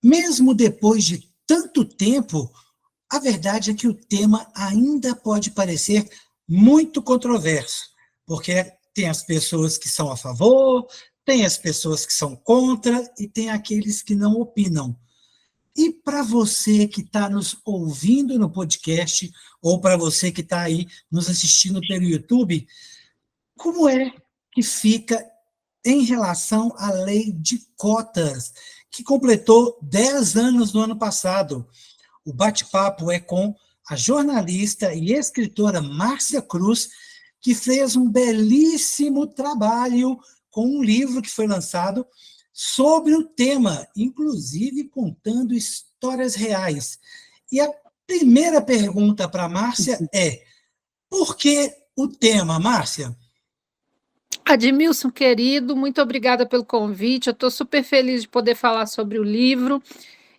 Mesmo depois de tanto tempo, a verdade é que o tema ainda pode parecer muito controverso, porque tem as pessoas que são a favor, tem as pessoas que são contra e tem aqueles que não opinam. E para você que está nos ouvindo no podcast, ou para você que está aí nos assistindo pelo YouTube, como é que fica em relação à lei de cotas, que completou 10 anos no ano passado? O bate-papo é com a jornalista e escritora Márcia Cruz, que fez um belíssimo trabalho com um livro que foi lançado sobre o tema, inclusive contando histórias reais. E a primeira pergunta para a Márcia é: por que o tema, Márcia? Admilson, querido, muito obrigada pelo convite. Eu estou super feliz de poder falar sobre o livro.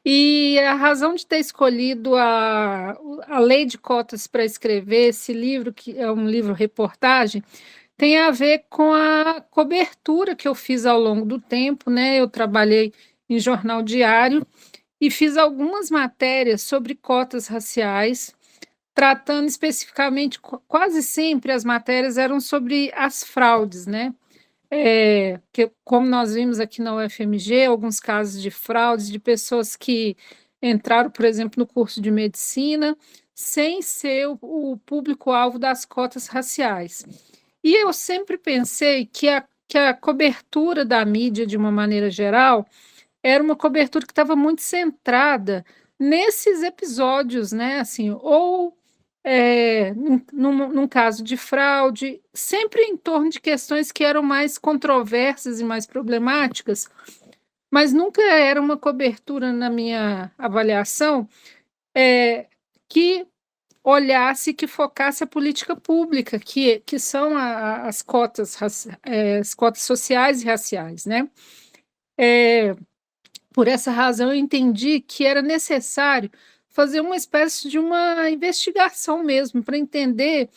E a razão de ter escolhido a lei de cotas para escrever esse livro, que é um livro-reportagem, tem a ver com a cobertura que eu fiz ao longo do tempo, né? Eu trabalhei em jornal diário e fiz algumas matérias sobre cotas raciais, tratando especificamente, quase sempre as matérias eram sobre as fraudes, né? Que, como nós vimos aqui na UFMG, alguns casos de fraudes de pessoas que entraram, por exemplo, no curso de medicina, sem ser o público-alvo das cotas raciais. E eu sempre pensei que a cobertura da mídia, de uma maneira geral, era uma cobertura que estava muito centrada nesses episódios, né? Assim, ou num caso de fraude, sempre em torno de questões que eram mais controversas e mais problemáticas, mas nunca era uma cobertura, na minha avaliação, que olhasse, que focasse a política pública, que são as cotas, as cotas sociais e raciais, né? Por essa razão, eu entendi que era necessário fazer uma espécie de uma investigação mesmo, para entender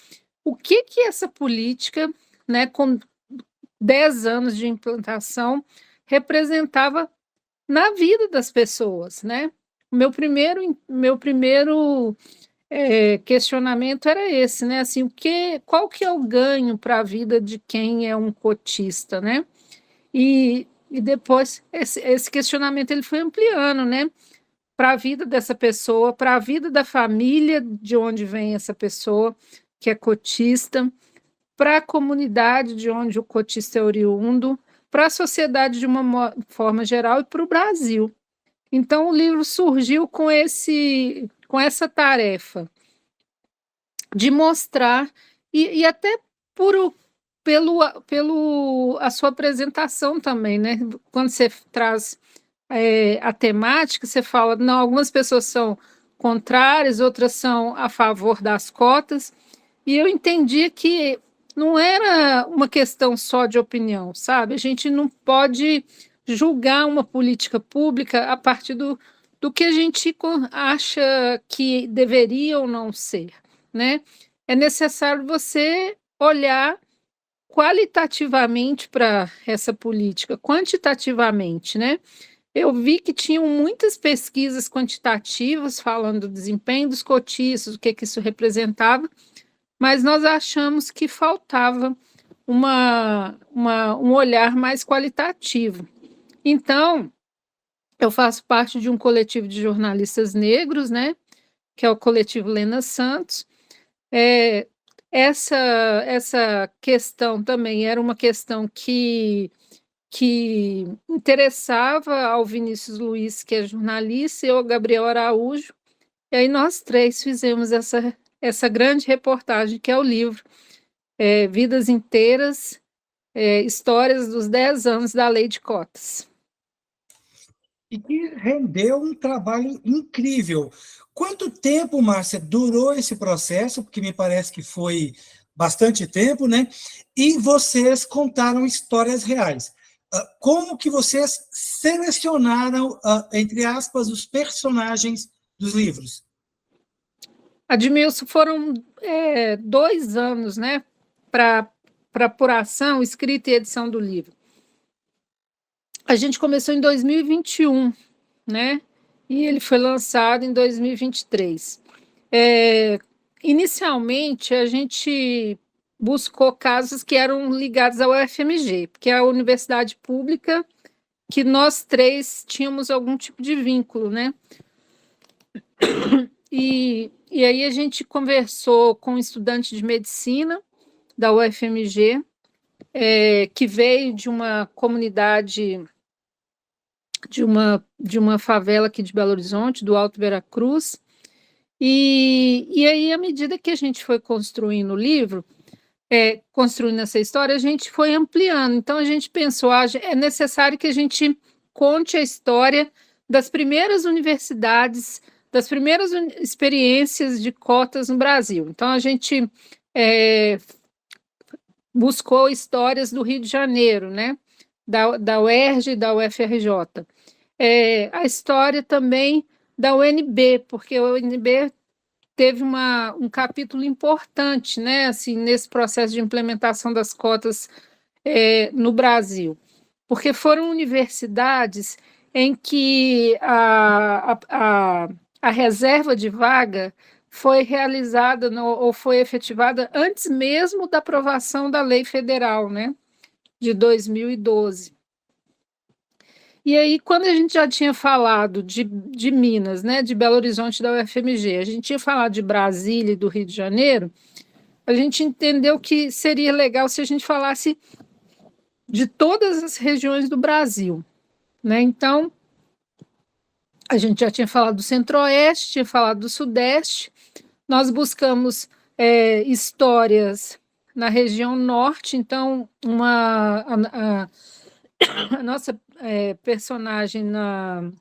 o que essa política, né, com 10 anos de implantação, representava na vida das pessoas, né? O meu primeiro questionamento era esse, né? Assim, qual que é o ganho para a vida de quem é um cotista, né? E depois esse questionamento ele foi ampliando, né? Para a vida dessa pessoa, para a vida da família de onde vem essa pessoa, que é cotista, para a comunidade de onde o cotista é oriundo, para a sociedade de uma forma geral e para o Brasil. Então, o livro surgiu com essa tarefa de mostrar, e até pelo a sua apresentação também, né? Quando você traz a temática, você fala, não, algumas pessoas são contrárias, outras são a favor das cotas, e eu entendi que não era uma questão só de opinião, sabe? A gente não pode julgar uma política pública a partir do que a gente acha que deveria ou não ser, né? É necessário você olhar qualitativamente para essa política, quantitativamente, né? Eu vi que tinham muitas pesquisas quantitativas falando do desempenho dos cotistas, o que isso representava, mas nós achamos que faltava um olhar mais qualitativo. Então, eu faço parte de um coletivo de jornalistas negros, né, que é o coletivo Lena Santos. Essa questão também era uma questão que interessava ao Vinícius Luiz, que é jornalista, e ao Gabriel Araújo, e aí nós três fizemos essa grande reportagem, que é o livro Vidas Inteiras, Histórias dos 10 anos da Lei de Cotas. E que rendeu um trabalho incrível. Quanto tempo, Márcia, durou esse processo? Porque me parece que foi bastante tempo, né? E vocês contaram histórias reais. Como que vocês selecionaram, entre aspas, os personagens dos livros? Admilson, foram 2 anos, né, para apuração, escrita e edição do livro. A gente começou em 2021, né? e ele foi lançado em 2023. Inicialmente, a gente buscou casos que eram ligados ao UFMG, porque é a universidade pública que nós três tínhamos algum tipo de vínculo, né? E aí a gente conversou com um estudante de medicina da UFMG, que veio de uma comunidade, de uma favela aqui de Belo Horizonte, do Alto Veracruz. E aí, à medida que a gente foi construindo o livro, construindo essa história, a gente foi ampliando. Então, a gente pensou, é necessário que a gente conte a história das primeiras universidades, das primeiras experiências de cotas no Brasil. Então, a gente buscou histórias do Rio de Janeiro, né? Da UERJ e da UFRJ. A história também da UNB, porque a UNB teve um capítulo importante, né, assim, nesse processo de implementação das cotas no Brasil, porque foram universidades em que a reserva de vaga foi realizada ou foi efetivada antes mesmo da aprovação da lei federal, né, de 2012. E aí, quando a gente já tinha falado de Minas, né, de Belo Horizonte da UFMG, a gente tinha falado de Brasília e do Rio de Janeiro, a gente entendeu que seria legal se a gente falasse de todas as regiões do Brasil, né? Então, a gente já tinha falado do Centro-Oeste, tinha falado do Sudeste, nós buscamos histórias na região Norte, então, a nossa personagem na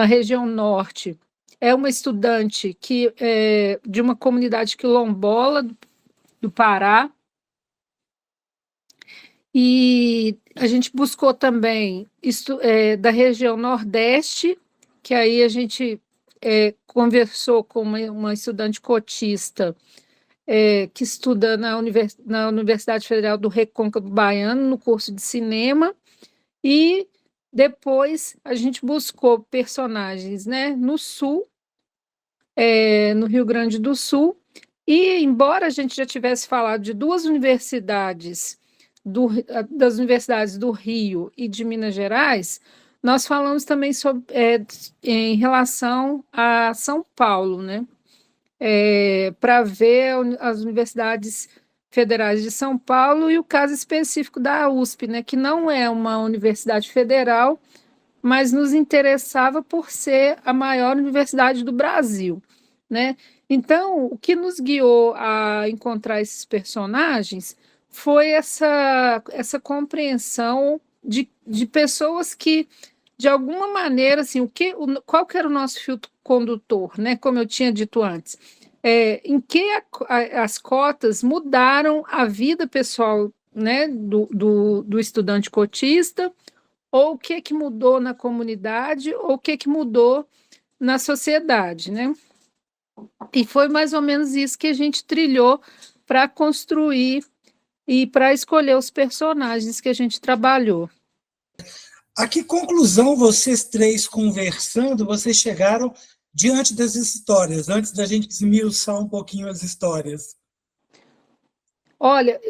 região Norte é uma estudante de uma comunidade quilombola do Pará, e a gente buscou também da região Nordeste, que aí a gente conversou com uma estudante cotista que estuda na Universidade Federal do Recôncavo Baiano, no curso de cinema, e depois a gente buscou personagens, né, no Sul, no Rio Grande do Sul, e embora a gente já tivesse falado de duas universidades, das universidades do Rio e de Minas Gerais, nós falamos também em relação a São Paulo, né? Para ver as universidades federais de São Paulo e o caso específico da USP, né? Que não é uma universidade federal, mas nos interessava por ser a maior universidade do Brasil, né? Então, o que nos guiou a encontrar esses personagens foi essa compreensão de pessoas que, de alguma maneira, assim, qual que era o nosso fio condutor, né? Como eu tinha dito antes, em que as cotas mudaram a vida pessoal, né, do estudante cotista, ou o que mudou na comunidade, ou o que mudou na sociedade, né? E foi mais ou menos isso que a gente trilhou para construir e para escolher os personagens que a gente trabalhou. A que conclusão vocês três conversando, vocês chegaram diante das histórias, antes da gente esmiuçar um pouquinho as histórias? Olha,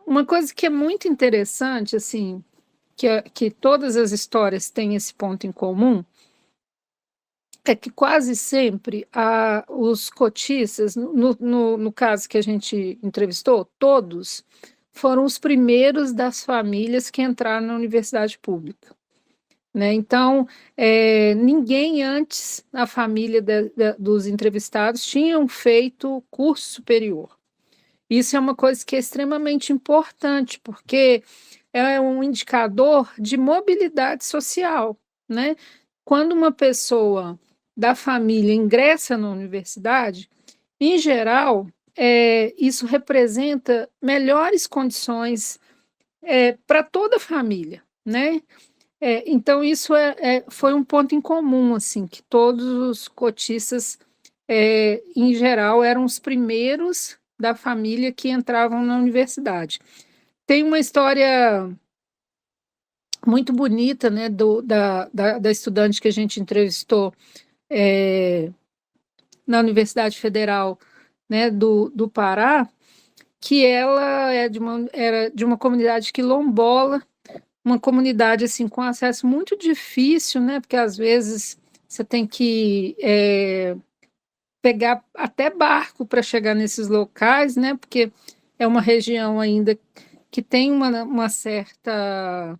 uma coisa que é muito interessante, assim, que todas as histórias têm esse ponto em comum, é que quase sempre os cotistas, no caso que a gente entrevistou, todos foram os primeiros das famílias que entraram na universidade pública, né? Então, ninguém antes na família dos entrevistados tinham feito curso superior. Isso é uma coisa que é extremamente importante, porque é um indicador de mobilidade social, né? Quando uma pessoa da família ingressa na universidade, em geral, isso representa melhores condições para toda a família, né? Então, isso foi um ponto em comum, assim, que todos os cotistas, em geral, eram os primeiros da família que entravam na universidade. Tem uma história muito bonita, né, da estudante que a gente entrevistou na Universidade Federal, né, do Pará, que ela era de uma comunidade quilombola, uma comunidade assim com acesso muito difícil, né, porque às vezes você tem que pegar até barco para chegar nesses locais, né, porque é uma região ainda que tem uma certa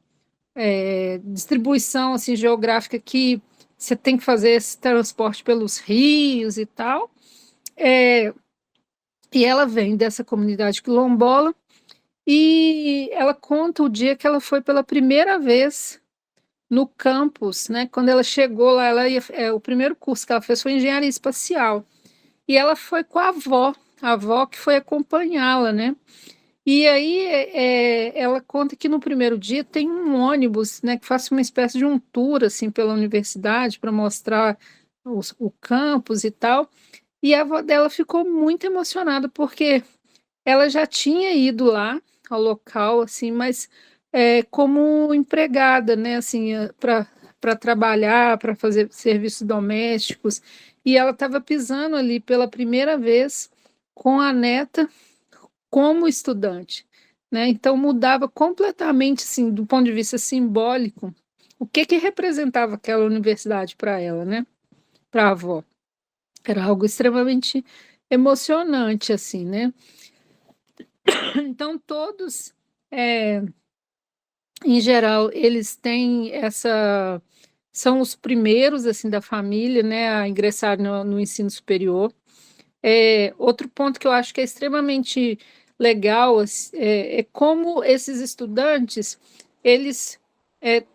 distribuição assim geográfica que você tem que fazer esse transporte pelos rios e tal. E ela vem dessa comunidade quilombola e ela conta o dia que ela foi pela primeira vez no campus, né? Quando ela chegou lá, o primeiro curso que ela fez foi engenharia espacial. E ela foi com a avó que foi acompanhá-la, né? E aí ela conta que no primeiro dia tem um ônibus, né, que faz uma espécie de um tour assim pela universidade para mostrar o campus e tal. E a avó dela ficou muito emocionada porque ela já tinha ido lá ao local, assim, mas como empregada, né, assim, para trabalhar, para fazer serviços domésticos. E ela estava pisando ali pela primeira vez com a neta como estudante, né? Então mudava completamente, assim, do ponto de vista simbólico, o que que representava aquela universidade para ela, né? Para a avó. Era algo extremamente emocionante, assim, né? Então todos, em geral, eles têm são os primeiros, assim, da família, né, a ingressar no ensino superior. Outro ponto que eu acho que é extremamente legal é como esses estudantes eles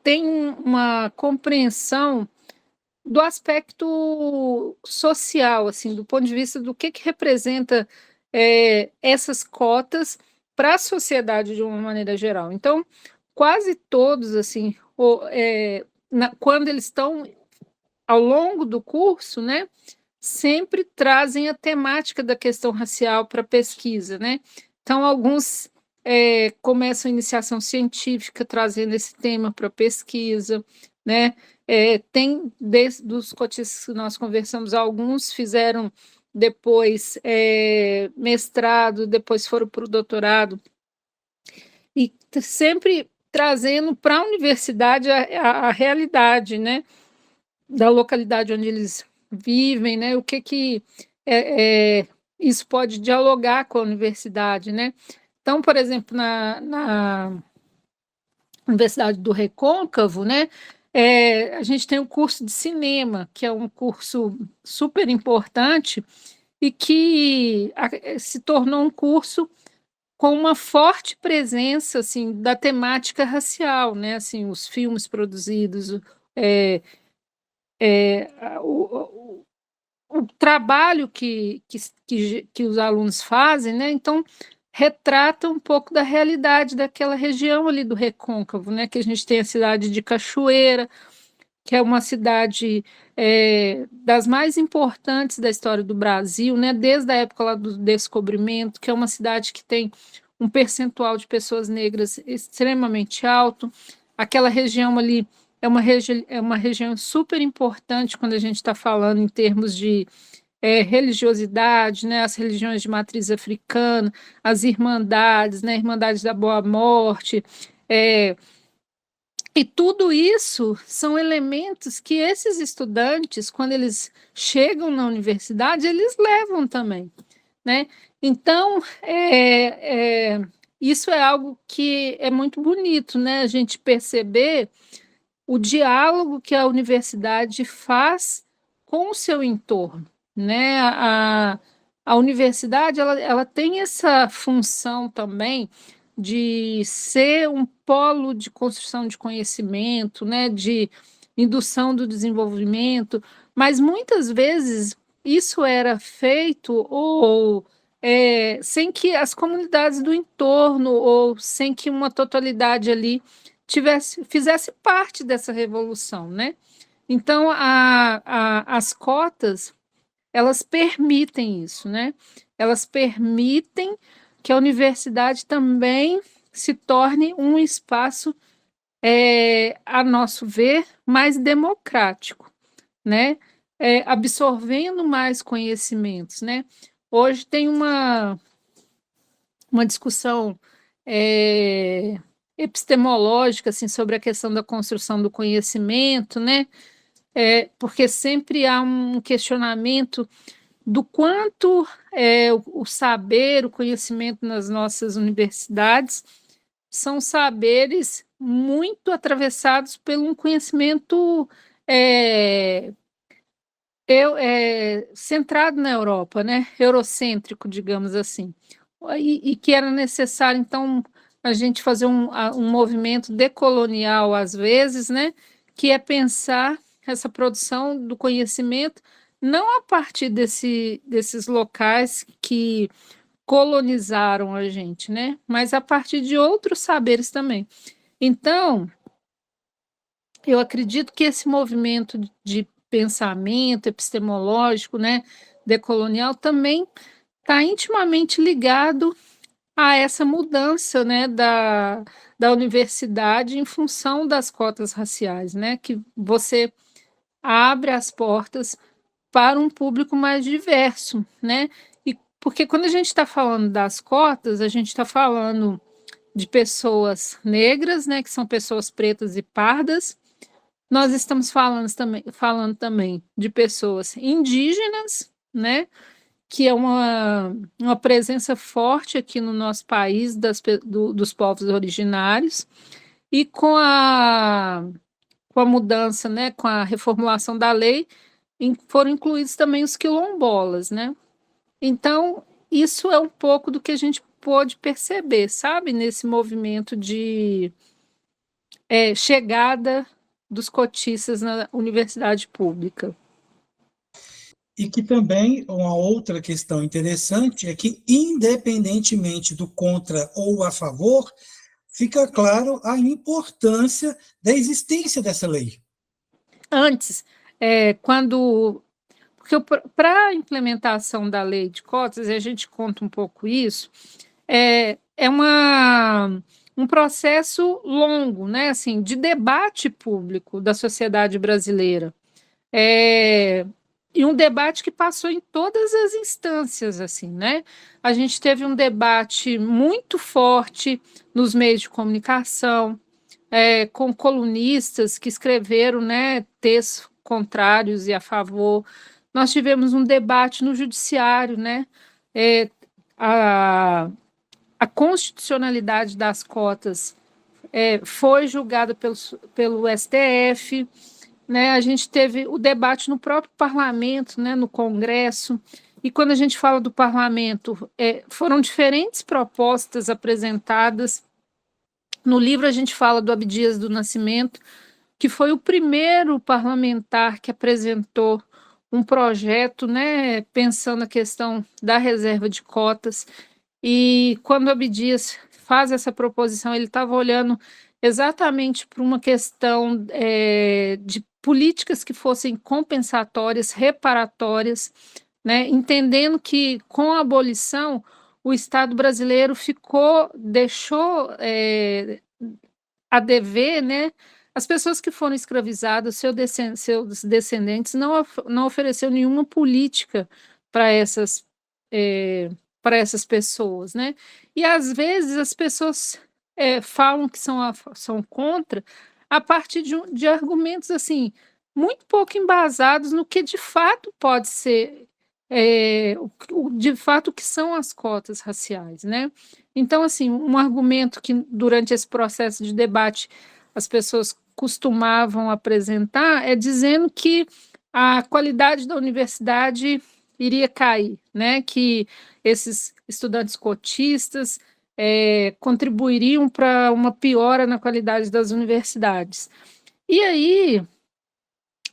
têm uma compreensão do aspecto social, assim, do ponto de vista do que representa essas cotas para a sociedade de uma maneira geral. Então, quase todos, assim, quando eles estão ao longo do curso, né, sempre trazem a temática da questão racial para a pesquisa, né? Então, alguns começam a iniciação científica trazendo esse tema para a pesquisa, né? Tem dos cotistas que nós conversamos, alguns fizeram depois mestrado, depois foram para o doutorado, e sempre trazendo para a universidade a realidade, né? Da localidade onde eles vivem, né? O que isso pode dialogar com a universidade, né? Então, por exemplo, na Universidade do Recôncavo, né? A gente tem o curso de cinema, que é um curso super importante e que se tornou um curso com uma forte presença assim da temática racial, né? Assim, os filmes produzidos, o trabalho que os alunos fazem, né? Então, retrata um pouco da realidade daquela região ali do Recôncavo, né? Que a gente tem a cidade de Cachoeira, que é uma cidade das mais importantes da história do Brasil, né? Desde a época lá do descobrimento, que é uma cidade que tem um percentual de pessoas negras extremamente alto. Aquela região ali é uma região super importante quando a gente está falando em termos de religiosidade, né, as religiões de matriz africana, as irmandades, né, Irmandade da Boa Morte, e tudo isso são elementos que esses estudantes, quando eles chegam na universidade, eles levam também, né? Então, isso é algo que é muito bonito, né? A gente perceber o diálogo que a universidade faz com o seu entorno, né? A universidade ela tem essa função também de ser um polo de construção de conhecimento, né? De indução do desenvolvimento, mas muitas vezes isso era feito ou sem que as comunidades do entorno ou sem que uma totalidade ali fizesse parte dessa revolução, né? Então, as cotas, elas permitem isso, né? Elas permitem que a universidade também se torne um espaço a nosso ver, mais democrático, né? Absorvendo mais conhecimentos, né? Hoje tem uma discussão epistemológica assim, sobre a questão da construção do conhecimento, né? Porque sempre há um questionamento do quanto o saber, o conhecimento nas nossas universidades são saberes muito atravessados por um conhecimento é, centrado na Europa, né? Eurocêntrico, digamos assim. E que era necessário, então, a gente fazer um movimento decolonial, às vezes, né? Que é pensar essa produção do conhecimento não a partir desses locais que colonizaram a gente, né? Mas a partir de outros saberes também. Então, eu acredito que esse movimento de pensamento epistemológico, né, decolonial, também está intimamente ligado a essa mudança, né, da universidade em função das cotas raciais, né, que você abre as portas para um público mais diverso, né, e porque quando a gente está falando das cotas, a gente está falando de pessoas negras, né, que são pessoas pretas e pardas. Nós estamos falando também de pessoas indígenas, né, que é uma presença forte aqui no nosso país dos povos originários, e com a mudança, né, com a reformulação da lei, foram incluídos também os quilombolas, né? Então, isso é um pouco do que a gente pôde perceber, sabe, nesse movimento de chegada dos cotistas na universidade pública. E que também uma outra questão interessante é que, independentemente do contra ou a favor, fica claro a importância da existência dessa lei. Antes, quando. Porque para a implementação da lei de cotas, e a gente conta um pouco isso, um processo longo, né, assim, de debate público da sociedade brasileira. E um debate que passou em todas as instâncias, assim, né? A gente teve um debate muito forte nos meios de comunicação, com colunistas que escreveram, né, textos contrários e a favor. Nós tivemos um debate no judiciário, né? A, a constitucionalidade das cotas foi julgada pelo STF, né? A gente teve o debate no próprio parlamento, né, no Congresso. E quando a gente fala do parlamento, foram diferentes propostas apresentadas. No livro a gente fala do Abdias do Nascimento, que foi o primeiro parlamentar que apresentou um projeto, né, pensando a questão da reserva de cotas. E quando o Abdias faz essa proposição, ele estava olhando exatamente para uma questão de políticas que fossem compensatórias, reparatórias, né, entendendo que com a abolição o Estado brasileiro deixou a dever, né, as pessoas que foram escravizadas, seus descendentes, não ofereceu nenhuma política para essas pessoas, né? E às vezes as pessoas falam que são contra a partir de argumentos assim muito pouco embasados no que de fato pode ser de fato o que são as cotas raciais, né? Então, assim, um argumento que durante esse processo de debate as pessoas costumavam apresentar é dizendo que a qualidade da universidade iria cair, né? Que esses estudantes cotistas contribuiriam para uma piora na qualidade das universidades. E aí,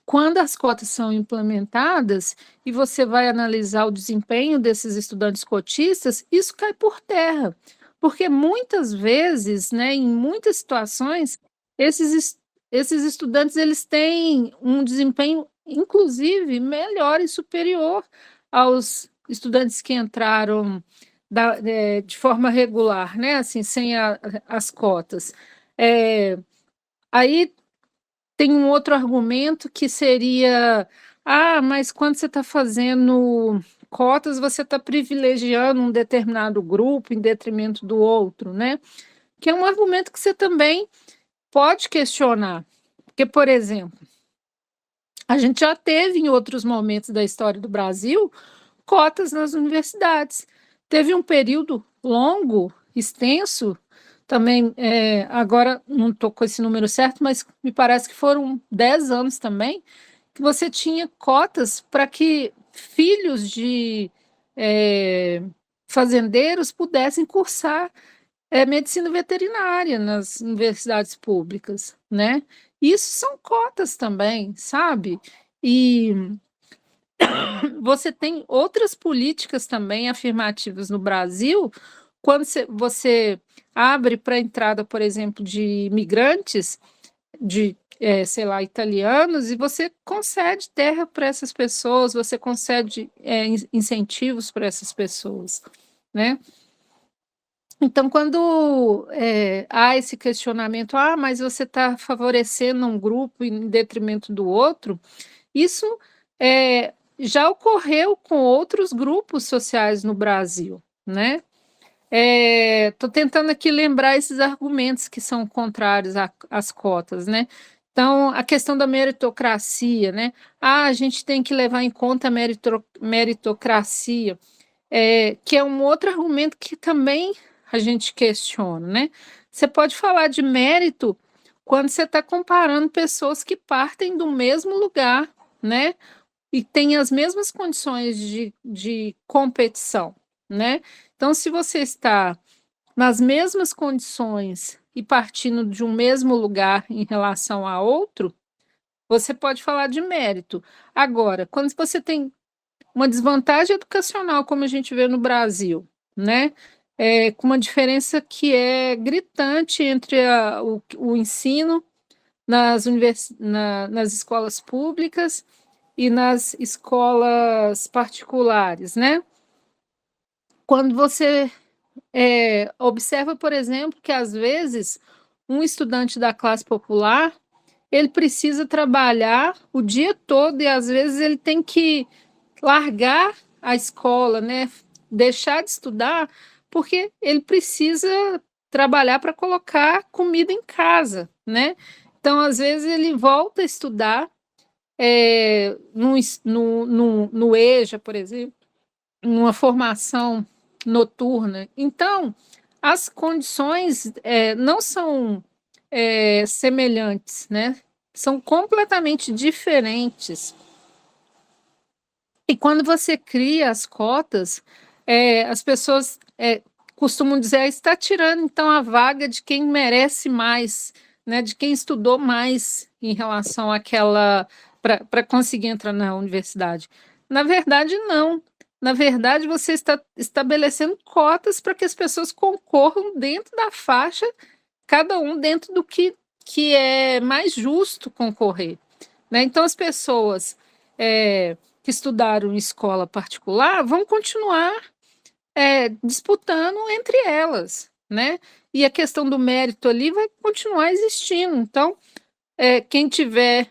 quando as cotas são implementadas e você vai analisar o desempenho desses estudantes cotistas, isso cai por terra, porque muitas vezes, né, em muitas situações, esses estudantes eles têm um desempenho, inclusive, melhor e superior aos estudantes que entraram de forma regular, né, assim, sem as cotas. É, Aí tem um outro argumento que seria: ah, mas quando você está fazendo cotas, você está privilegiando um determinado grupo em detrimento do outro, né? Que é um argumento que você também pode questionar. Porque, por exemplo, a gente já teve em outros momentos da história do Brasil cotas nas universidades. Teve um período longo, extenso, também, agora não estou com esse número certo, mas me parece que foram 10 anos também, que você tinha cotas para que filhos de fazendeiros pudessem cursar medicina veterinária nas universidades públicas, né? Isso são cotas também, sabe? E você tem outras políticas também afirmativas no Brasil, quando você abre para a entrada, por exemplo, de imigrantes, de, sei lá, italianos, e você concede terra para essas pessoas, você concede incentivos para essas pessoas, né? Então, quando há esse questionamento, ah, mas você está favorecendo um grupo em detrimento do outro, isso já ocorreu com outros grupos sociais no Brasil, né? Estou tentando aqui lembrar esses argumentos que são contrários às cotas, né? Então, a questão da meritocracia, né? Ah, a gente tem que levar em conta a meritocracia, que é um outro argumento que também a gente questiona, né? Você pode falar de mérito quando você está comparando pessoas que partem do mesmo lugar, né? E têm as mesmas condições de competição, né? Então, se você está nas mesmas condições e partindo de um mesmo lugar em relação a outro, você pode falar de mérito. Agora, quando você tem uma desvantagem educacional, como a gente vê no Brasil, né? Com uma diferença que é gritante entre o ensino nas escolas públicas e nas escolas particulares, né? Quando você observa, por exemplo, que às vezes um estudante da classe popular ele precisa trabalhar o dia todo e às vezes ele tem que largar a escola, né? Deixar de estudar, porque ele precisa trabalhar para colocar comida em casa, né? Então, às vezes, ele volta a estudar no EJA, por exemplo, numa formação noturna. Então, as condições não são semelhantes, né? São completamente diferentes. E quando você cria as cotas, as pessoas costumam dizer, está tirando então a vaga de quem merece mais, né, de quem estudou mais em relação àquela, para conseguir entrar na universidade. Na verdade, não. Na verdade, você está estabelecendo cotas para que as pessoas concorram dentro da faixa, cada um dentro do que é mais justo concorrer, né? Então, as pessoas que estudaram em escola particular vão continuar disputando entre elas, né? E a questão do mérito ali vai continuar existindo. Então, quem tiver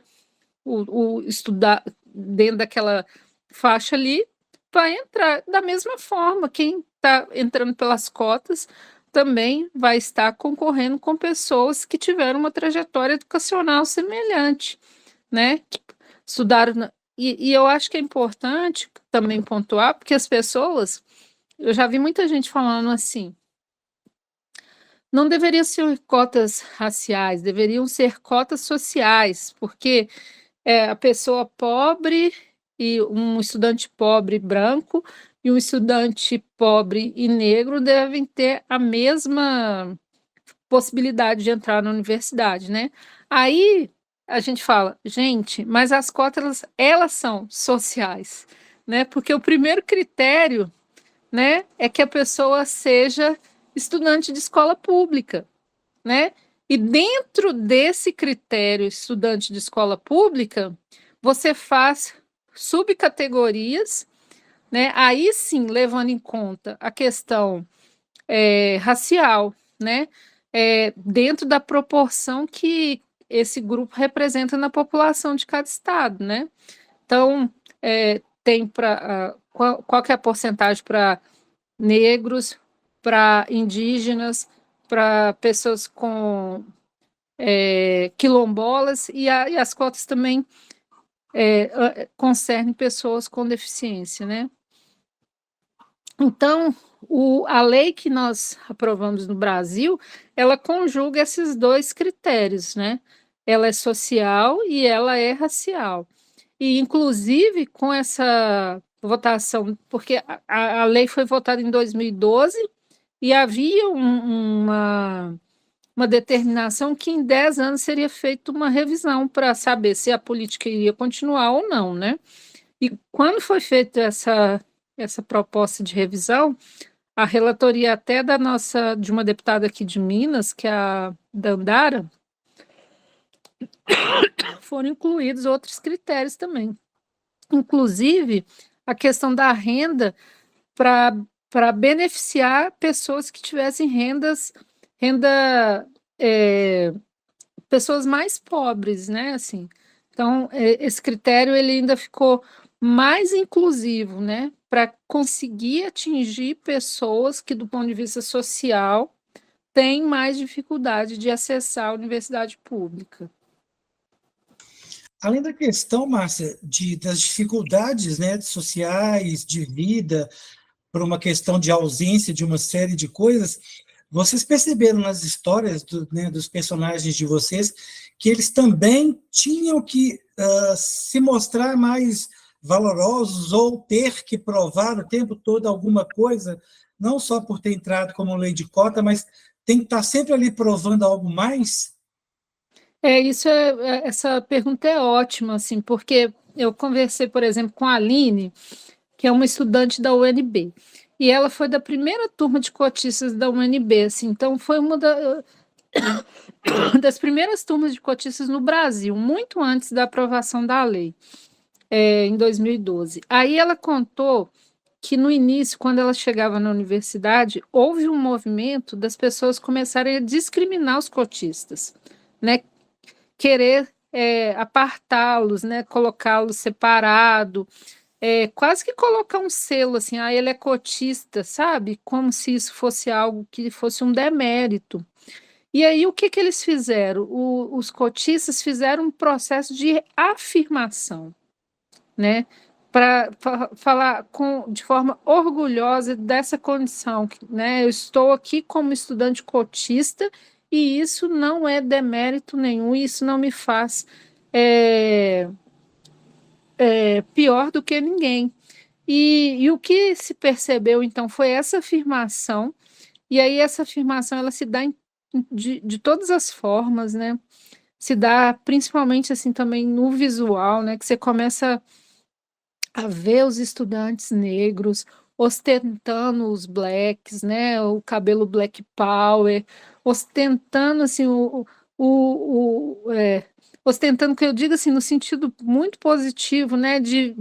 o estudar dentro daquela faixa ali vai entrar da mesma forma. Quem está entrando pelas cotas também vai estar concorrendo com pessoas que tiveram uma trajetória educacional semelhante, né? Que estudaram. E eu acho que é importante também pontuar, porque as pessoas, eu já vi muita gente falando assim, não deveriam ser cotas raciais, deveriam ser cotas sociais, porque a pessoa pobre e um estudante pobre branco e um estudante pobre e negro devem ter a mesma possibilidade de entrar na universidade, né? Aí a gente fala, gente, mas as cotas elas são sociais, né? Porque o primeiro critério, né, é que a pessoa seja estudante de escola pública, né? E dentro desse critério estudante de escola pública, você faz subcategorias, né? Aí sim, levando em conta a questão racial, né? Dentro da proporção que esse grupo representa na população de cada estado, né? Então, tem para qual que é a porcentagem para negros, para indígenas, para pessoas com quilombolas, e as cotas também concernem pessoas com deficiência, né? Então, a lei que nós aprovamos no Brasil, ela conjuga esses dois critérios, né? Ela é social e ela é racial. E, inclusive, com essa votação, porque a lei foi votada em 2012 e havia uma determinação que em 10 anos seria feita uma revisão para saber se a política iria continuar ou não, né? E quando foi feita essa proposta de revisão, a relatoria até de uma deputada aqui de Minas, que é a Dandara, foram incluídos outros critérios também. Inclusive, a questão da renda para beneficiar pessoas que tivessem pessoas mais pobres, né? Assim, então, esse critério ele ainda ficou mais inclusivo, né? Para conseguir atingir pessoas que, do ponto de vista social, têm mais dificuldade de acessar a universidade pública. Além da questão, Márcia, das dificuldades, né, sociais, de vida, por uma questão de ausência de uma série de coisas, vocês perceberam nas histórias né, dos personagens de vocês que eles também tinham que se mostrar mais valorosos ou ter que provar o tempo todo alguma coisa, não só por ter entrado como lei de cota, mas tem que estar sempre ali provando algo mais? Essa pergunta é ótima, assim, porque eu conversei, por exemplo, com a Aline, que é uma estudante da UNB, e ela foi da primeira turma de cotistas da UNB, assim, então foi uma das primeiras turmas de cotistas no Brasil, muito antes da aprovação da lei, em 2012. Aí ela contou que no início, quando ela chegava na universidade, houve um movimento das pessoas começarem a discriminar os cotistas, né? Querer apartá-los, né? Colocá-los separado, quase que colocar um selo assim, ele é cotista, sabe? Como se isso fosse algo que fosse um demérito. E aí, o que que eles fizeram? Os cotistas fizeram um processo de afirmação, né? Para falar de forma orgulhosa dessa condição, né? Eu estou aqui como estudante cotista e isso não é demérito nenhum, isso não me faz pior do que ninguém. E o que se percebeu, então, foi essa afirmação, e aí essa afirmação ela se dá de todas as formas, né? Se dá principalmente assim também no visual, né? Que você começa a ver os estudantes negros ostentando os blacks, né? O cabelo black power, ostentando assim ostentando, que eu digo assim, no sentido muito positivo, né? De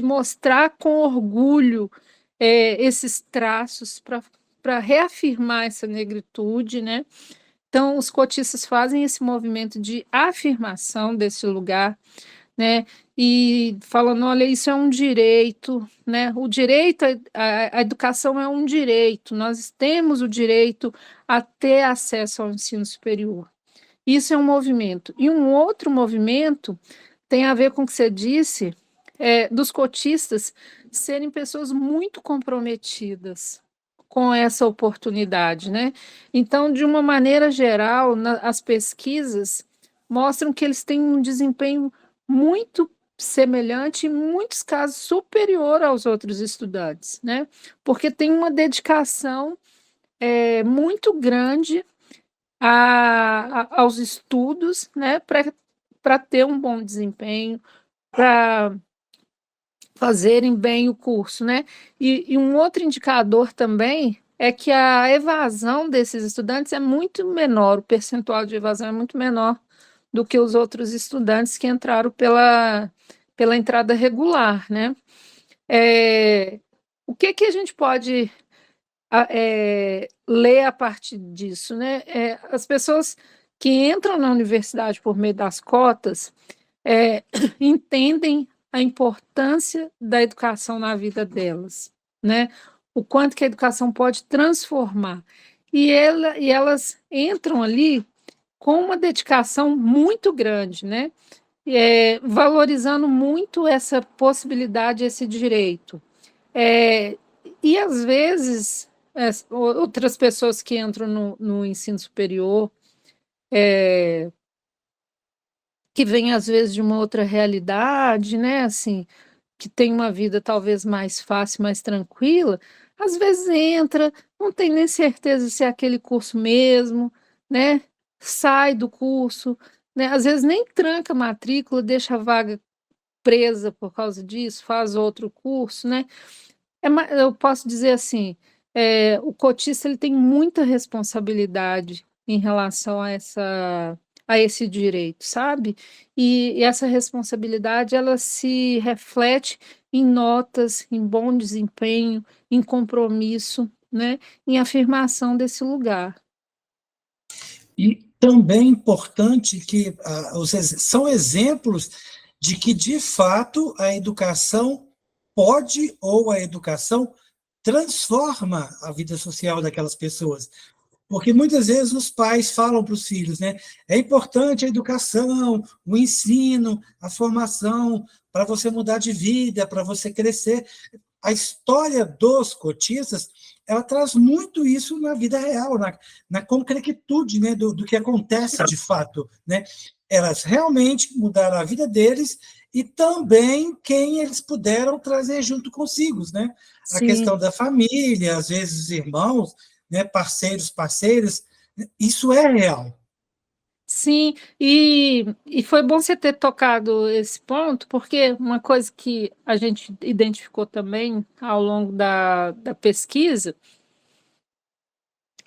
mostrar com orgulho esses traços para reafirmar essa negritude, né? Então, os cotistas fazem esse movimento de afirmação desse lugar, né? E falando, olha, isso é um direito, né? O direito, a educação é um direito, nós temos o direito a ter acesso ao ensino superior. Isso é um movimento. E um outro movimento tem a ver com o que você disse, dos cotistas serem pessoas muito comprometidas com essa oportunidade, né? Então, de uma maneira geral, as pesquisas mostram que eles têm um desempenho muito semelhante, em muitos casos superior aos outros estudantes, né? Porque tem uma dedicação muito grande aos estudos, né? Para ter um bom desempenho, para fazerem bem o curso, né? E um outro indicador também é que a evasão desses estudantes é muito menor, o percentual de evasão é muito menor do que os outros estudantes que entraram pela entrada regular, né? O que que a gente pode ler a partir disso, né? As pessoas que entram na universidade por meio das cotas entendem a importância da educação na vida delas, né? O quanto que a educação pode transformar. E elas entram ali com uma dedicação muito grande, né? Valorizando muito essa possibilidade, esse direito. É, e às vezes outras pessoas que entram no ensino superior, que vêm às vezes de uma outra realidade, né? Assim, que tem uma vida talvez mais fácil, mais tranquila, às vezes entra, não tem nem certeza se é aquele curso mesmo, né? Sai do curso, né? Às vezes nem tranca a matrícula, deixa a vaga presa por causa disso, faz outro curso, né? Eu posso dizer assim, o cotista ele tem muita responsabilidade em relação a esse direito, sabe? E essa responsabilidade ela se reflete em notas, em bom desempenho, em compromisso, né? Em afirmação desse lugar. E também é importante que são exemplos de que, de fato, a educação pode ou a educação transforma a vida social daquelas pessoas. Porque muitas vezes os pais falam para os filhos, né? É importante a educação, o ensino, a formação, para você mudar de vida, para você crescer. A história dos cotistas, ela traz muito isso na vida real, na concretude, né, do que acontece de fato, né? Elas realmente mudaram a vida deles e também quem eles puderam trazer junto consigo, né? A Sim. questão da família, às vezes os irmãos, né, parceiras, isso é real. Sim, e foi bom você ter tocado esse ponto, porque uma coisa que a gente identificou também ao longo da pesquisa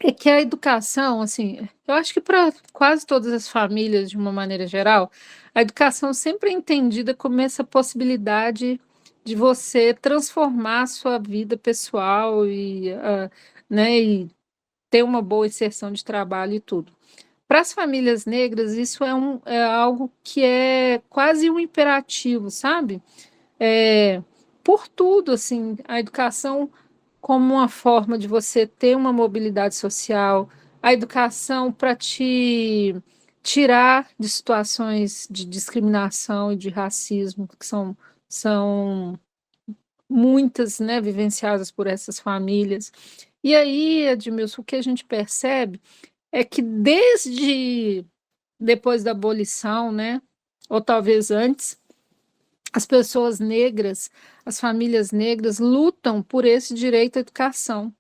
é que a educação, assim, eu acho que para quase todas as famílias, de uma maneira geral, a educação sempre é entendida como essa possibilidade de você transformar a sua vida pessoal né, e ter uma boa inserção de trabalho e tudo. Para as famílias negras, isso é algo que é quase um imperativo, sabe? É, por tudo, assim, a educação como uma forma de você ter uma mobilidade social, a educação para te tirar de situações de discriminação e de racismo, que são muitas, né, vivenciadas por essas famílias. E aí, Edmilson, o que a gente percebe é que desde depois da abolição, né, ou talvez antes, as pessoas negras, as famílias negras lutam por esse direito à educação,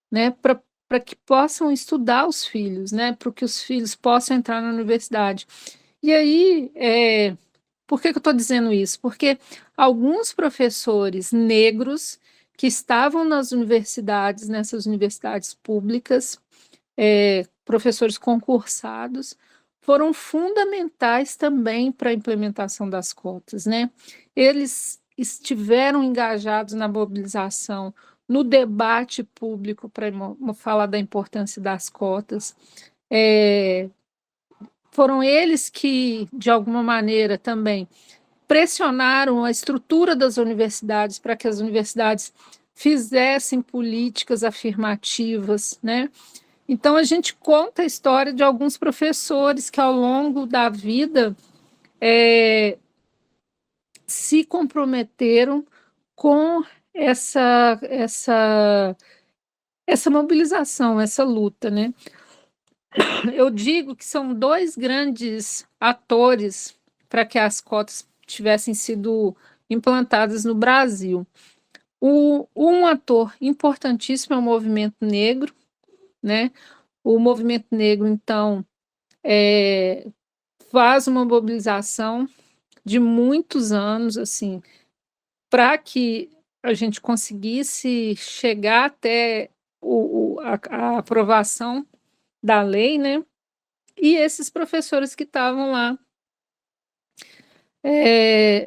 né, para que possam estudar os filhos, né, para que os filhos possam entrar na universidade. E aí, por que eu estou dizendo isso? Porque alguns professores negros que estavam nas universidades, nessas universidades públicas, professores concursados, foram fundamentais também para a implementação das cotas, né? Eles estiveram engajados na mobilização, no debate público para falar da importância das cotas. Foram eles que, de alguma maneira, também pressionaram a estrutura das universidades para que as universidades fizessem políticas afirmativas, né? Então, a gente conta a história de alguns professores que, ao longo da vida, se comprometeram com essa mobilização, essa luta, né? Eu digo que são dois grandes atores para que as cotas tivessem sido implantadas no Brasil. Um ator importantíssimo é o movimento negro, né? O movimento negro, então, faz uma mobilização de muitos anos, assim, para que a gente conseguisse chegar até a aprovação da lei, né? E esses professores que estavam lá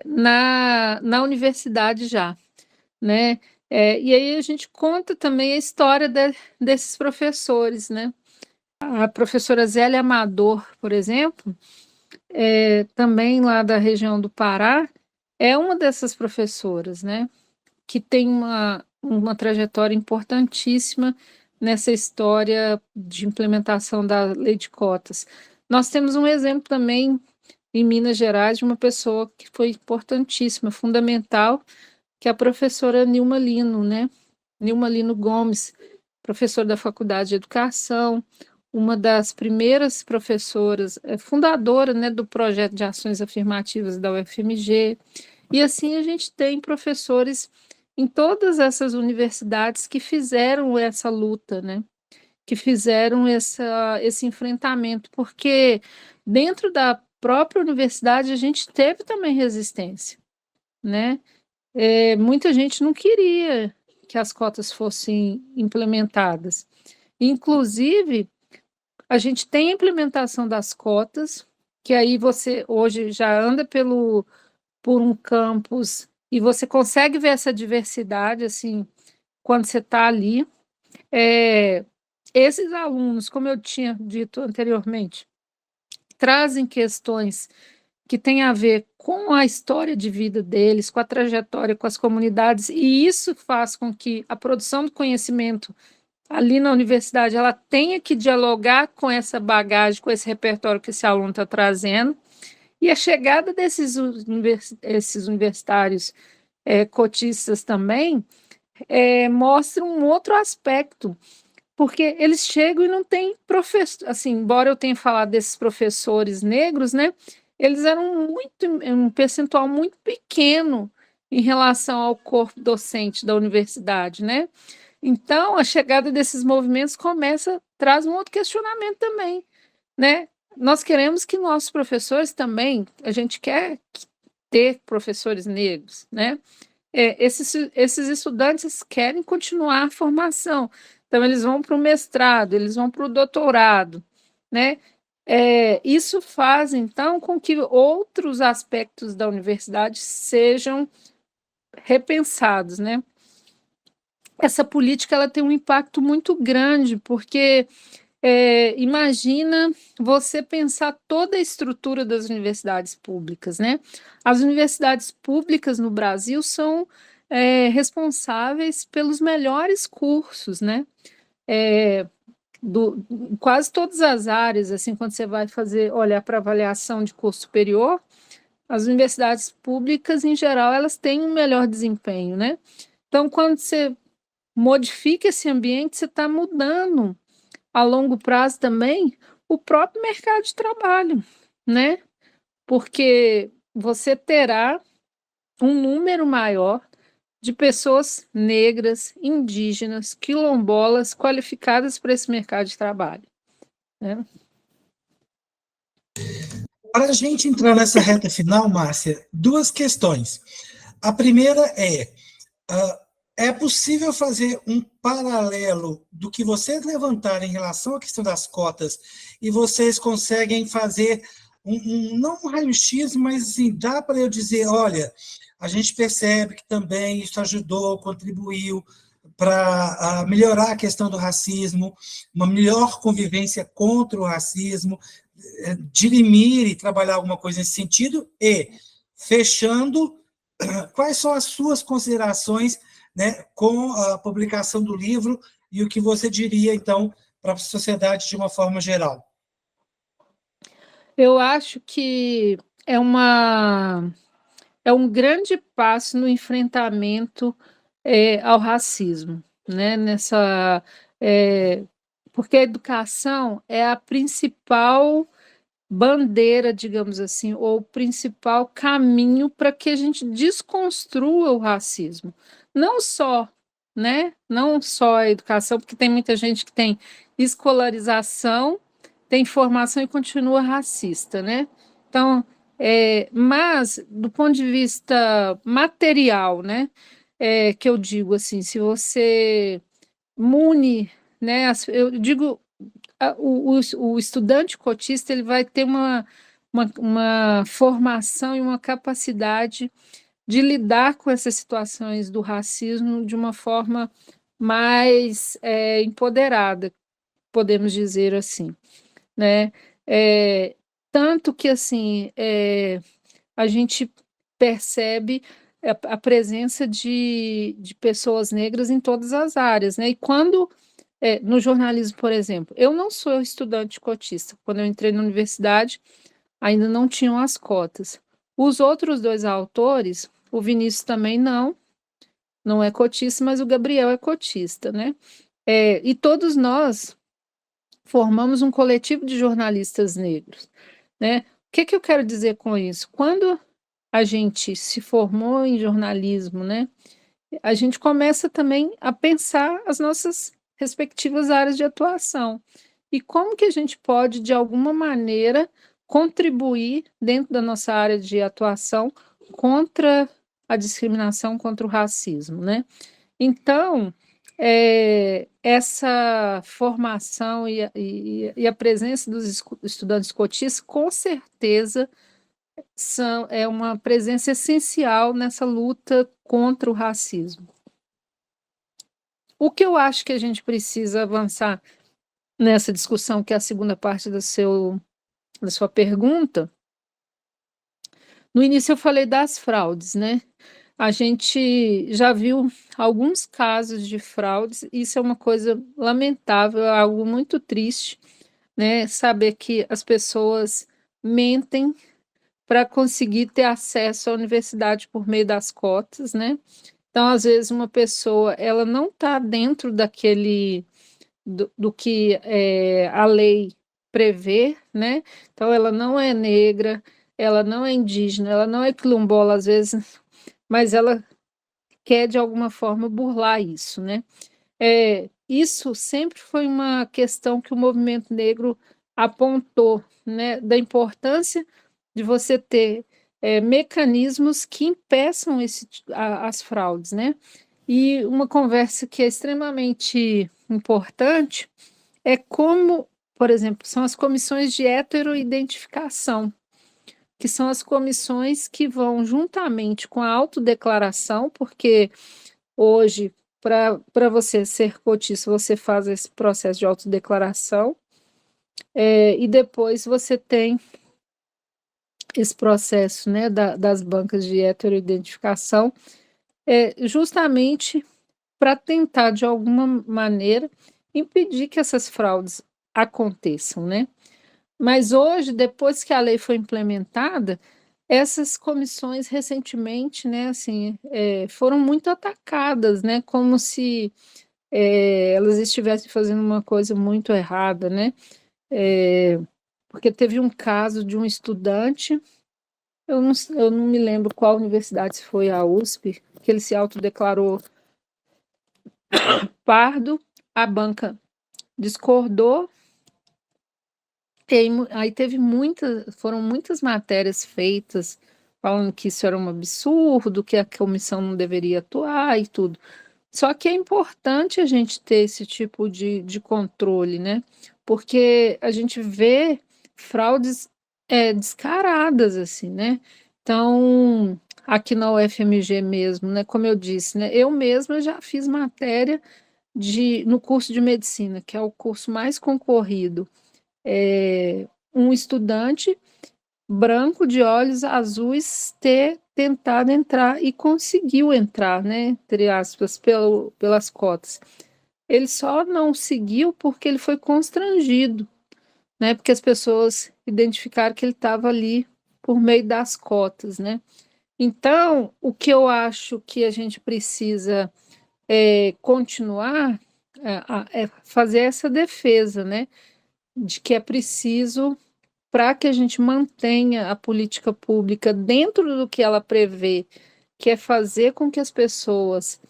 na universidade já, né? E aí a gente conta também a história desses professores, né? A professora Zélia Amador, por exemplo, também lá da região do Pará, é uma dessas professoras, né, que tem uma trajetória importantíssima nessa história de implementação da lei de cotas. Nós temos um exemplo também em Minas Gerais de uma pessoa que foi importantíssima, fundamental, que é a professora Nilma Lino, né? Nilma Lino Gomes, professora da Faculdade de Educação, uma das primeiras professoras, fundadora, né, do projeto de ações afirmativas da UFMG, e assim a gente tem professores em todas essas universidades que fizeram essa luta, né, que fizeram esse enfrentamento, porque dentro da própria universidade a gente teve também resistência, né, muita gente não queria que as cotas fossem implementadas. Inclusive, a gente tem a implementação das cotas, que aí você hoje já anda por um campus e você consegue ver essa diversidade, assim, quando você está ali. Esses alunos, como eu tinha dito anteriormente, trazem questões que têm a ver com a história de vida deles, com a trajetória, com as comunidades, e isso faz com que a produção do conhecimento ali na universidade ela tenha que dialogar com essa bagagem, com esse repertório que esse aluno está trazendo, e a chegada esses universitários cotistas também mostra um outro aspecto, porque eles chegam e não tem professor, assim, embora eu tenha falado desses professores negros, né, eles eram um percentual muito pequeno em relação ao corpo docente da universidade, né? Então, a chegada desses movimentos traz um outro questionamento também, né? Nós queremos que nossos professores também, a gente quer ter professores negros, né? Esses estudantes querem continuar a formação, então eles vão para o mestrado, eles vão para o doutorado, né? Isso faz, então, com que outros aspectos da universidade sejam repensados, né? Essa política ela tem um impacto muito grande, porque imagina você pensar toda a estrutura das universidades públicas, né? As universidades públicas no Brasil são responsáveis pelos melhores cursos, né? Quase todas as áreas, assim, quando você vai olhar para avaliação de curso superior, as universidades públicas, em geral, elas têm um melhor desempenho, né? Então, quando você modifica esse ambiente, você está mudando a longo prazo também o próprio mercado de trabalho, né? Porque você terá um número maior de pessoas negras, indígenas, quilombolas qualificadas para esse mercado de trabalho, né? Para a gente entrar nessa reta final, Márcia, duas questões. A primeira é possível fazer um paralelo do que vocês levantaram em relação à questão das cotas e vocês conseguem fazer não um raio-x, mas assim, dá para eu dizer, olha, a gente percebe que também isso ajudou, contribuiu para melhorar a questão do racismo, uma melhor convivência contra o racismo, dirimir e trabalhar alguma coisa nesse sentido, e, fechando, quais são as suas considerações, né, com a publicação do livro e o que você diria, então, para a sociedade de uma forma geral? Eu acho que é um grande passo no enfrentamento ao racismo, né? Porque a educação é a principal bandeira, digamos assim, ou o principal caminho para que a gente desconstrua o racismo. Não só, né? Não só a educação, porque tem muita gente que tem escolarização, tem formação e continua racista, né? Então, mas do ponto de vista material, né? Que eu digo assim, se você mune, né? Eu digo o estudante cotista ele vai ter uma formação e uma capacidade de lidar com essas situações do racismo de uma forma mais empoderada. podemos dizer assim, né? Tanto que, assim, a gente percebe a presença de pessoas negras em todas as áreas, né? E quando, no jornalismo, por exemplo, eu não sou estudante cotista. Quando eu entrei na universidade, ainda não tinham as cotas. Os outros dois autores, o Vinícius também não é cotista, mas o Gabriel é cotista, né? E todos nós formamos um coletivo de jornalistas negros, né? O que eu quero dizer com isso? Quando a gente se formou em jornalismo, né? A gente começa também a pensar as nossas respectivas áreas de atuação e como que a gente pode, de alguma maneira, contribuir dentro da nossa área de atuação contra a discriminação, contra o racismo, né? Então, essa formação e a presença dos estudantes cotistas, com certeza, é uma presença essencial nessa luta contra o racismo. O que eu acho que a gente precisa avançar nessa discussão, que é a segunda parte da sua pergunta, no início eu falei das fraudes, né? A gente já viu alguns casos de fraudes, isso é uma coisa lamentável, é algo muito triste, né? Saber que as pessoas mentem para conseguir ter acesso à universidade por meio das cotas, né? Então, às vezes, uma pessoa ela não está dentro do que a lei prevê, né? Então, ela não é negra, ela não é indígena, ela não é quilombola, às vezes, mas ela quer, de alguma forma, burlar isso, né? Isso sempre foi uma questão que o movimento negro apontou, né? Da importância de você ter mecanismos que impeçam as fraudes, né? E uma conversa que é extremamente importante é como, por exemplo, são as comissões de heteroidentificação, que são as comissões que vão juntamente com a autodeclaração, porque hoje, para você ser cotista, você faz esse processo de autodeclaração, e depois você tem esse processo, né, das bancas de heteroidentificação, justamente para tentar, de alguma maneira, impedir que essas fraudes aconteçam, né? Mas hoje, depois que a lei foi implementada, essas comissões recentemente, né, assim, foram muito atacadas, né, como se elas estivessem fazendo uma coisa muito errada, né? Porque teve um caso de um estudante, eu não me lembro qual universidade, se foi a USP, que ele se autodeclarou pardo, a banca discordou, aí foram muitas matérias feitas falando que isso era um absurdo, que a comissão não deveria atuar e tudo. Só que é importante a gente ter esse tipo de controle, né? Porque a gente vê fraudes descaradas, assim, né? Então, aqui na UFMG mesmo, né? Como eu disse, né? Eu mesma já fiz matéria no curso de medicina, que é o curso mais concorrido. Um estudante branco de olhos azuis ter tentado entrar e conseguiu entrar, né, entre aspas, pelas cotas. Ele só não seguiu porque ele foi constrangido, né, porque as pessoas identificaram que ele estava ali por meio das cotas, né. Então, o que eu acho que a gente precisa continuar é fazer essa defesa, né, de que é preciso para que a gente mantenha a política pública dentro do que ela prevê, que é fazer com que as pessoas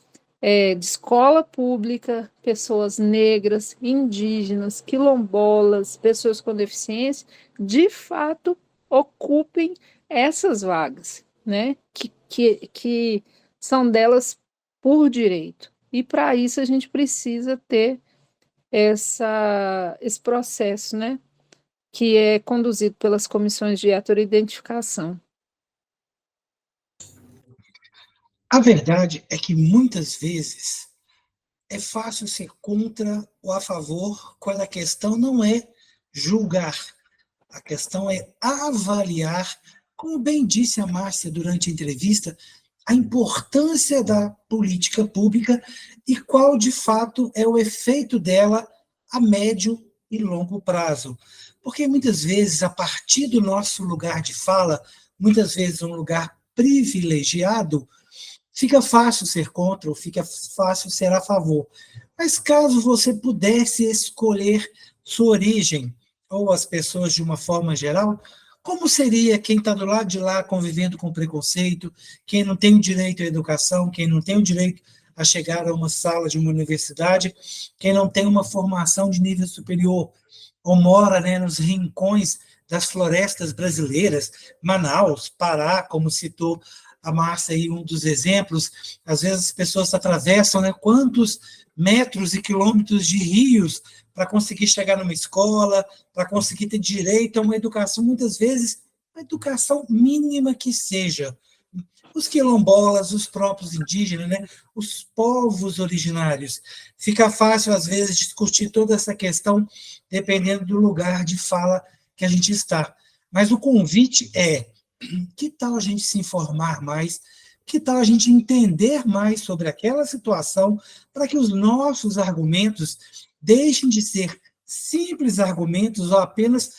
de escola pública, pessoas negras, indígenas, quilombolas, pessoas com deficiência, de fato ocupem essas vagas, né? Que são delas por direito. E para isso a gente precisa ter esse processo, né? Que é conduzido pelas comissões de heteroidentificação. A verdade é que muitas vezes é fácil ser contra ou a favor quando a questão não é julgar, a questão é avaliar, como bem disse a Márcia durante a entrevista, a importância da política pública e qual, de fato, é o efeito dela a médio e longo prazo. Porque, muitas vezes, a partir do nosso lugar de fala, muitas vezes um lugar privilegiado, fica fácil ser contra ou fica fácil ser a favor. Mas caso você pudesse escolher sua origem, ou as pessoas de uma forma geral, como seria quem está do lado de lá convivendo com preconceito, quem não tem o direito à educação, quem não tem o direito a chegar a uma sala de uma universidade, quem não tem uma formação de nível superior, ou mora, né, nos rincões das florestas brasileiras, Manaus, Pará, como citou a Márcia aí, um dos exemplos, às vezes as pessoas atravessam, né, quantos metros e quilômetros de rios para conseguir chegar numa escola, para conseguir ter direito a uma educação, muitas vezes, uma educação mínima que seja. Os quilombolas, os próprios indígenas, né, os povos originários. Fica fácil, às vezes, discutir toda essa questão, dependendo do lugar de fala que a gente está. Mas o convite é: que tal a gente se informar mais? Que tal a gente entender mais sobre aquela situação para que os nossos argumentos deixem de ser simples argumentos ou apenas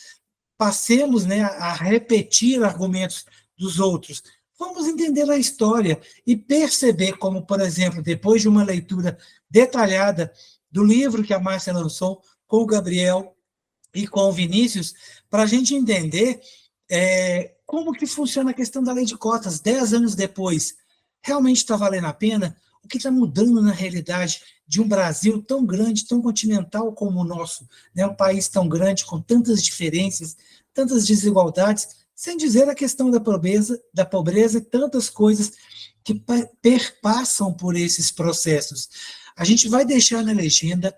passemos, né, a repetir argumentos dos outros? Vamos entender a história e perceber como, por exemplo, depois de uma leitura detalhada do livro que a Márcia lançou com o Gabriel e com o Vinícius, para a gente entender como que funciona a questão da lei de cotas 10 anos depois. Realmente está valendo a pena? O que está mudando na realidade de um Brasil tão grande, tão continental como o nosso, né? Um país tão grande, com tantas diferenças, tantas desigualdades, sem dizer a questão da pobreza e tantas coisas que perpassam por esses processos. A gente vai deixar na legenda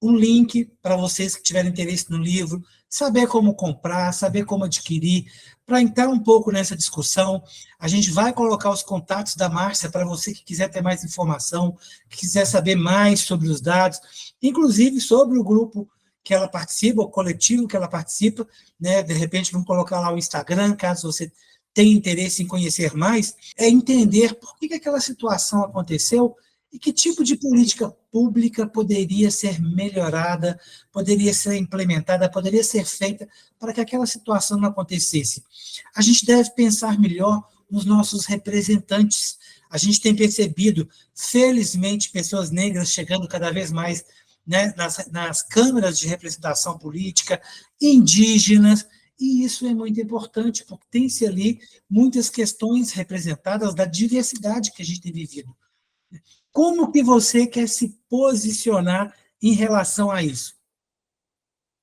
um link para vocês que tiverem interesse no livro, saber como comprar, saber como adquirir, para entrar um pouco nessa discussão. A gente vai colocar os contatos da Márcia para você que quiser ter mais informação, que quiser saber mais sobre os dados, inclusive sobre o grupo que ela participa, o coletivo que ela participa, né? De repente vamos colocar lá o Instagram, caso você tenha interesse em conhecer mais, é entender por que aquela situação aconteceu e que tipo de política pública poderia ser melhorada, poderia ser implementada, poderia ser feita para que aquela situação não acontecesse. A gente deve pensar melhor nos nossos representantes. A gente tem percebido, felizmente, pessoas negras chegando cada vez mais, né, nas câmaras de representação política, indígenas, e isso é muito importante, porque tem-se ali muitas questões representadas da diversidade que a gente tem vivido. Como que você quer se posicionar em relação a isso?